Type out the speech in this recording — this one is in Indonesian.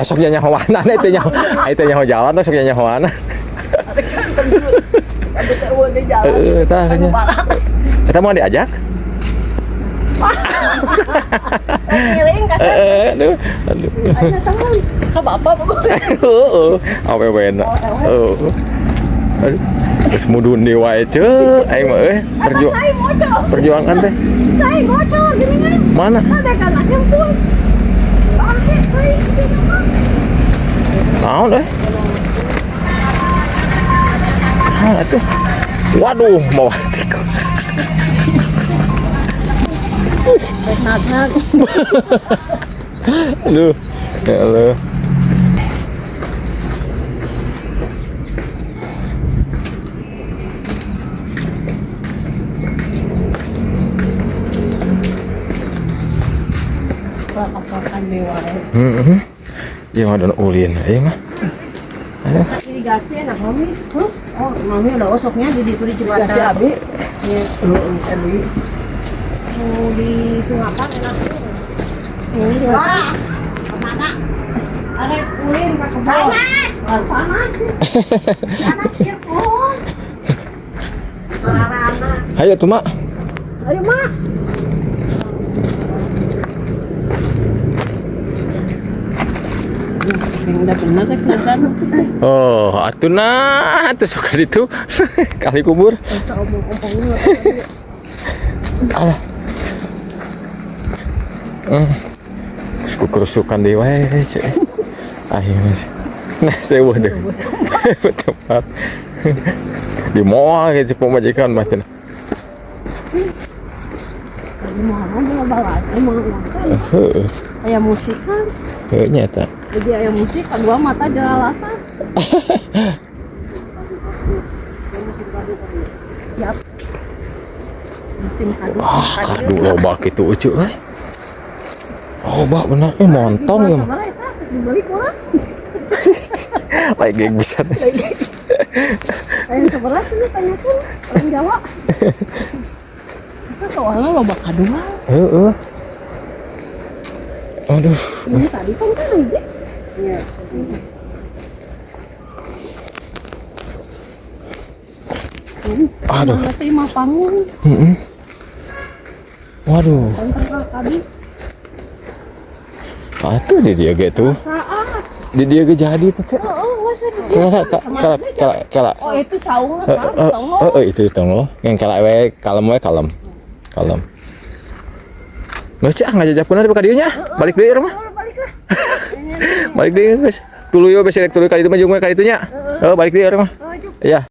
Sok nyahoana itu nyaho jalan sok nyahoana. Tah nya. Eta mau diajak? Ngiling kasar. Aduh. Ayo teman. Ka bapak pokoknya. Heeh. Awewe-na. Heeh. Geus mudun di wae ceuk aing mah perjuangan teh. Saya gocor gini kan. Mana? Ada kan yang pun. Pakai saya segini mah. Naon euy? Atuh. Waduh, mau hatiku. Nak. Aduh. Ya Allah. Apa-apakan dewa. Ya ada ulin, ayo mah. Irigasi enak mami. Oh, mami udah osoknya di irigasi abi. Ya, abi. Mau disungakan enak. Ini juga. Kemana? Ada ulin Pak Kebon. Panas. Panas ya, Pon. Marana. Ayo tuh, Mak. Ayo, Mak. Udah bener kan? Oh, atuh nah, atuh suka itu kali kubur. Alah. Suku kerusukan di wae, cek. Akhirnya sih. Nah, saya waduh. Tepat. Di moal gitu pemajikan macam. Ayam musik kan? Nyata. Jadi ayam musik, kedua mata jelalatan. Yap. Musim kadu. Wah, kadu loba kitu ucu euy. Loba bener montong ya. Dibeli kurang. Lagi bisa. Ayam sebelah ini tanyakan orang Jawa. Itu soalnya loba kadu. Heeh. Aduh. Ini tadi kan aja. Iya. Aduh. Nanti mah panggung. Waduh. Tentang tadi. Atuh di dia gitu. Saat. Di dia ge jadi tuh, Cek. Oh, masa dia. Kala. Oh, itu saung kan? Tongol. Itu tongol. Yang kala we kalem. Kalem. Baca ngajajakeun teh ka dieu nya. Balik deui rumah. Baliklah. Balik deui geus. Tuluy we besek tuluy kali itu mah jeung we ka ditu nya. Balik deui rumah. Iya.